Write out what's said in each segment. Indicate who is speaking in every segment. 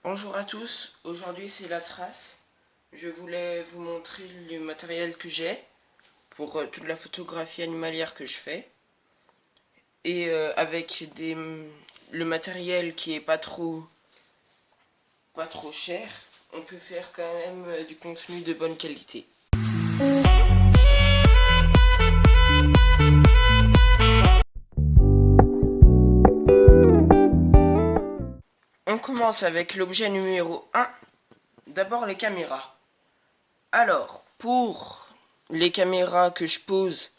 Speaker 1: Bonjour à tous, aujourd'hui c'est la trace. Je voulais vous montrer le matériel que j'ai pour toute la photographie animalière que je fais. Et avec le matériel qui est pas trop cher, on peut faire quand même du contenu de bonne qualité. On commence avec l'objet numéro 1, d'abord les caméras. Alors, pour les caméras que je pose,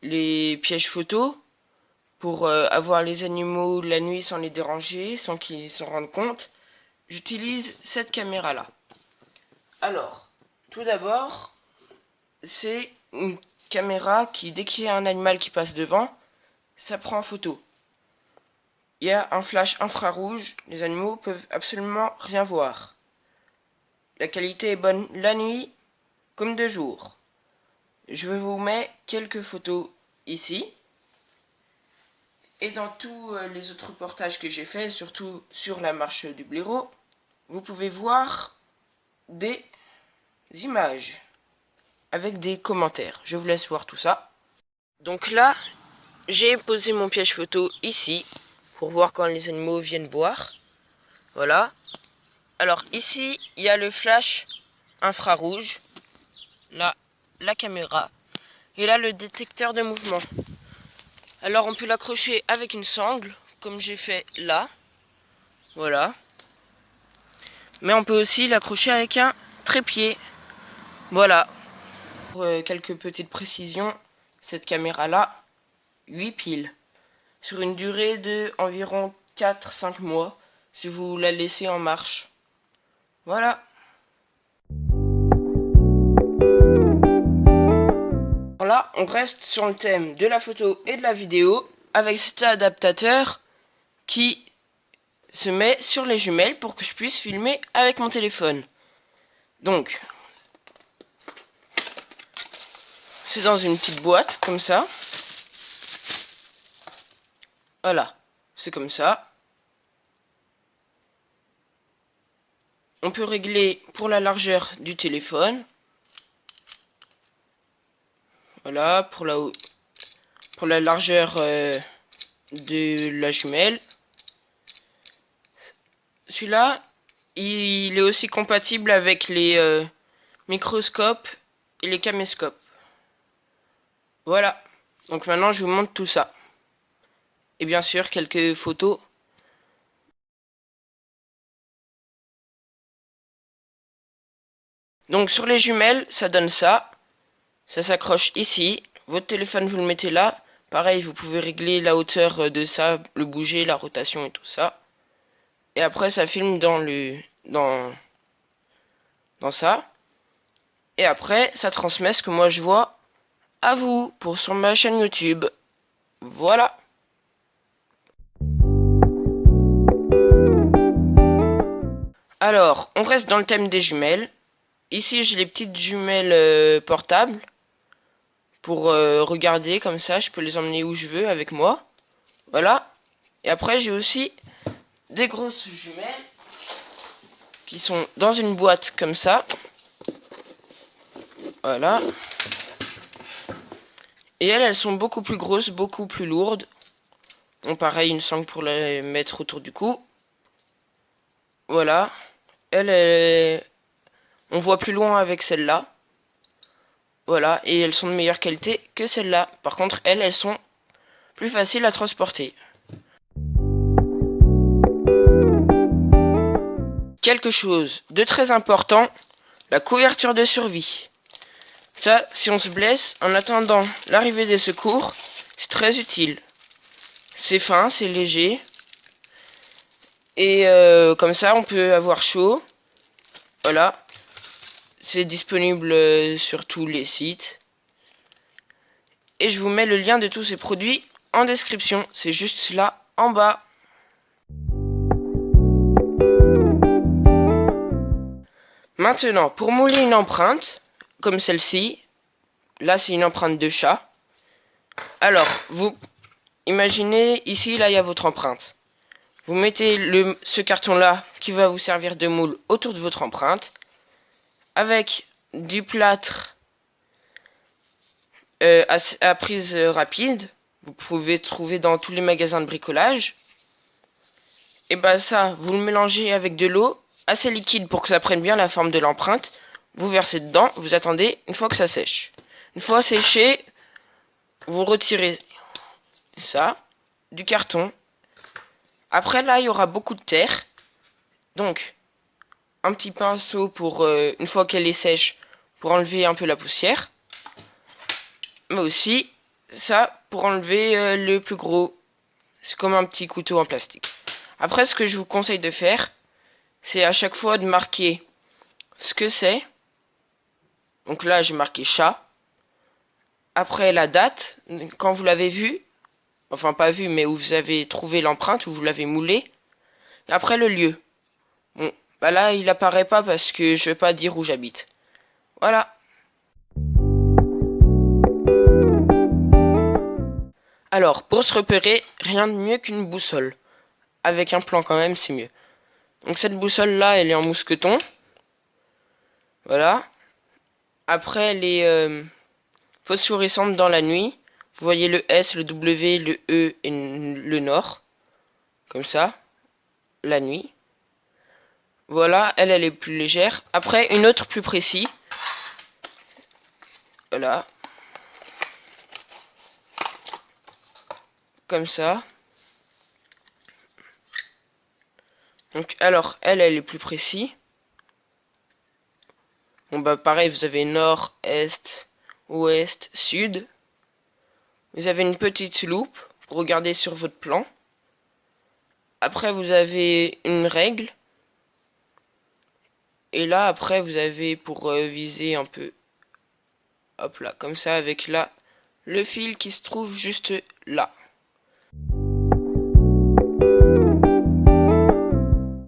Speaker 1: les pièges photos, pour avoir les animaux la nuit sans les déranger, sans qu'ils s'en rendent compte, j'utilise cette caméra-là. Alors, tout d'abord, c'est une caméra qui, dès qu'il y a un animal qui passe devant, ça prend en photo. Il y a un flash infrarouge, les animaux peuvent absolument rien voir. La qualité est bonne la nuit comme de jour. Je vous mets quelques photos ici. Et dans tous les autres reportages que j'ai fait, surtout sur la marche du blaireau, vous pouvez voir des images avec des commentaires. Je vous laisse voir tout ça. Donc là, j'ai posé mon piège photo ici pour voir quand les animaux viennent boire. Voilà. Alors ici, il y a le flash infrarouge. Là, la caméra. Et là, le détecteur de mouvement. Alors on peut l'accrocher avec une sangle, comme j'ai fait là. Voilà. Mais on peut aussi l'accrocher avec un trépied. Voilà. Pour quelques petites précisions, cette caméra-là, 8 piles. Sur une durée de environ 4-5 mois, si vous la laissez en marche. Voilà. Alors là, on reste sur le thème de la photo et de la vidéo, avec cet adaptateur qui se met sur les jumelles pour que je puisse filmer avec mon téléphone. Donc, c'est dans une petite boîte, comme ça. Voilà, c'est comme ça. On peut régler pour la largeur du téléphone. Voilà, pour la largeur de la jumelle. Celui-là, il est aussi compatible avec les microscopes et les caméscopes. Voilà, donc maintenant je vous montre tout ça. Et bien sûr, quelques photos. Donc sur les jumelles, ça donne ça. Ça s'accroche ici. Votre téléphone, vous le mettez là. Pareil, vous pouvez régler la hauteur de ça, le bouger, la rotation et tout ça. Et après, ça filme dans ça. Et après, ça transmet ce que moi je vois à vous pour sur ma chaîne YouTube. Voilà. Alors, on reste dans le thème des jumelles. Ici, j'ai les petites jumelles portables. Pour regarder comme ça, je peux les emmener où je veux avec moi. Voilà. Et après, j'ai aussi des grosses jumelles qui sont dans une boîte comme ça. Voilà. Et elles sont beaucoup plus grosses, beaucoup plus lourdes. Bon, pareil, une sangle pour la mettre autour du cou. Voilà. On voit plus loin avec celle-là. Voilà. Et elles sont de meilleure qualité que celle-là. Par contre, elles sont plus faciles à transporter. Quelque chose de très important, la couverture de survie. Ça, si on se blesse, en attendant l'arrivée des secours, c'est très utile. C'est fin, c'est léger. Et comme ça, on peut avoir chaud. Voilà. C'est disponible sur tous les sites. Et je vous mets le lien de tous ces produits en description. C'est juste là, en bas. Maintenant, pour mouler une empreinte, comme celle-ci, là c'est une empreinte de chat. Alors, vous imaginez, ici, là il y a votre empreinte. Vous mettez ce carton-là qui va vous servir de moule autour de votre empreinte avec du plâtre à prise rapide. Vous pouvez trouver dans tous les magasins de bricolage. Et ben ça, vous le mélangez avec de l'eau assez liquide pour que ça prenne bien la forme de l'empreinte. Vous versez dedans, vous attendez une fois que ça sèche. Une fois séché, vous retirez ça du carton. Après là, il y aura beaucoup de terre. Donc, un petit pinceau pour, une fois qu'elle est sèche, pour enlever un peu la poussière. Mais aussi, ça, pour enlever le plus gros. C'est comme un petit couteau en plastique. Après, ce que je vous conseille de faire, c'est à chaque fois de marquer ce que c'est. Donc là, j'ai marqué chat. Après, la date, quand vous l'avez vu, enfin pas vu, mais où vous avez trouvé l'empreinte, où vous l'avez moulé. Et après, le lieu. Bon, bah là, il apparaît pas parce que je vais pas dire où j'habite. Voilà. Alors, pour se repérer, rien de mieux qu'une boussole. Avec un plan quand même, c'est mieux. Donc cette boussole-là, elle est en mousqueton. Voilà. Après, elle est phosphorescente dans la nuit. Vous voyez le S, le W, le E et le Nord. Comme ça. La nuit. Voilà, elle est plus légère. Après, une autre plus précise. Voilà. Comme ça. Donc, alors, elle est plus précise. Bon, bah, pareil, vous avez nord, est, ouest, sud. Vous avez une petite loupe pour regarder sur votre plan. Après, vous avez une règle. Et là, après, vous avez pour viser un peu. Hop là, comme ça, avec là, le fil qui se trouve juste là.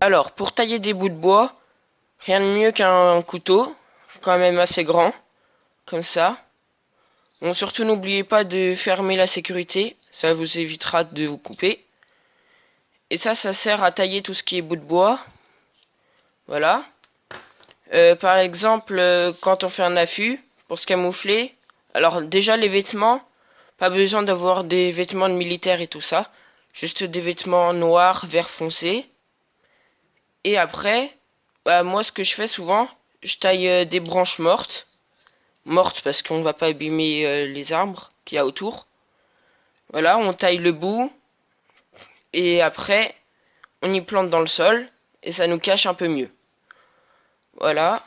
Speaker 1: Alors, pour tailler des bouts de bois, rien de mieux qu'un couteau, quand même assez grand, comme ça. Bon, surtout n'oubliez pas de fermer la sécurité, ça vous évitera de vous couper. Et ça sert à tailler tout ce qui est bout de bois. Voilà. Par exemple, quand on fait un affût, pour se camoufler, alors déjà les vêtements, pas besoin d'avoir des vêtements de militaire et tout ça, juste des vêtements noirs, vert foncé. Et après, bah, moi ce que je fais souvent, je taille des branches mortes parce qu'on va pas abîmer les arbres qu'il y a autour. Voilà, on taille le bout et après on y plante dans le sol et ça nous cache un peu mieux. Voilà.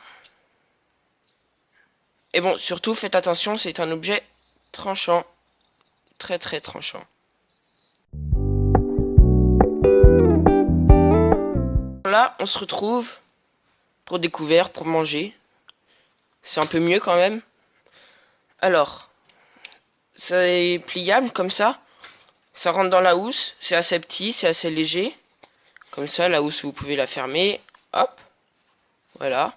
Speaker 1: Et bon, surtout faites attention, c'est un objet tranchant, très très tranchant. Là, on se retrouve pour découvert, pour manger. C'est un peu mieux quand même. Alors, c'est pliable comme ça. Ça rentre dans la housse, c'est assez petit, c'est assez léger. Comme ça, la housse, vous pouvez la fermer. Hop. Voilà.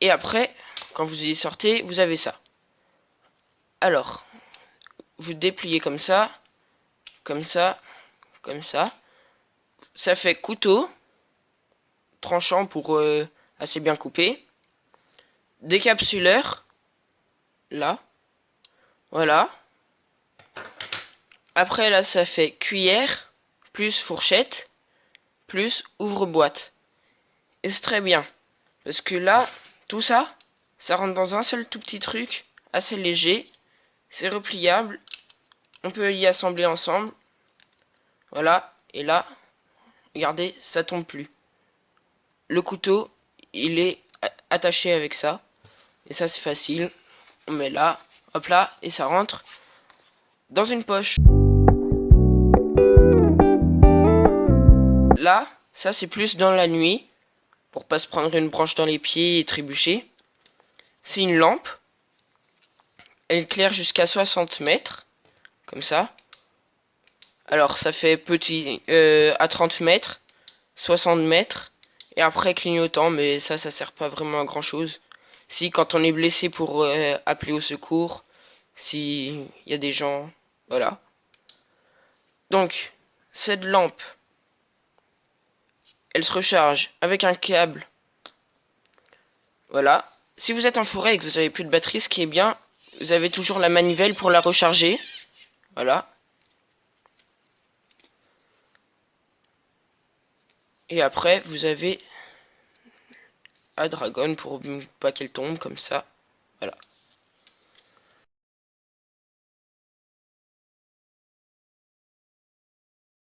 Speaker 1: Et après, quand vous y sortez, vous avez ça. Alors, vous dépliez comme ça, comme ça, comme ça. Ça fait couteau, tranchant pour assez bien couper. Décapsuleur, là. Voilà. Après, là, ça fait cuillère, plus fourchette, plus ouvre-boîte. Et c'est très bien. Parce que là, tout ça, ça rentre dans un seul tout petit truc, assez léger. C'est repliable. On peut y assembler ensemble. Voilà. Et là, regardez, ça tombe plus. Le couteau, il est attaché avec ça. Et ça, c'est facile. On met là, hop là, et ça rentre dans une poche. Là, ça c'est plus dans la nuit, pour pas se prendre une branche dans les pieds et trébucher. C'est une lampe. Elle éclaire jusqu'à 60 mètres, comme ça. Alors ça fait petit à 30 mètres, 60 mètres, et après clignotant, mais ça sert pas vraiment à grand chose. Si quand on est blessé pour appeler au secours, si il y a des gens, voilà. Donc, cette lampe, elle se recharge avec un câble. Voilà. Si vous êtes en forêt et que vous avez plus de batterie, ce qui est bien, vous avez toujours la manivelle pour la recharger. Voilà. Et après, vous avez la dragonne pour pas qu'elle tombe comme ça. Voilà.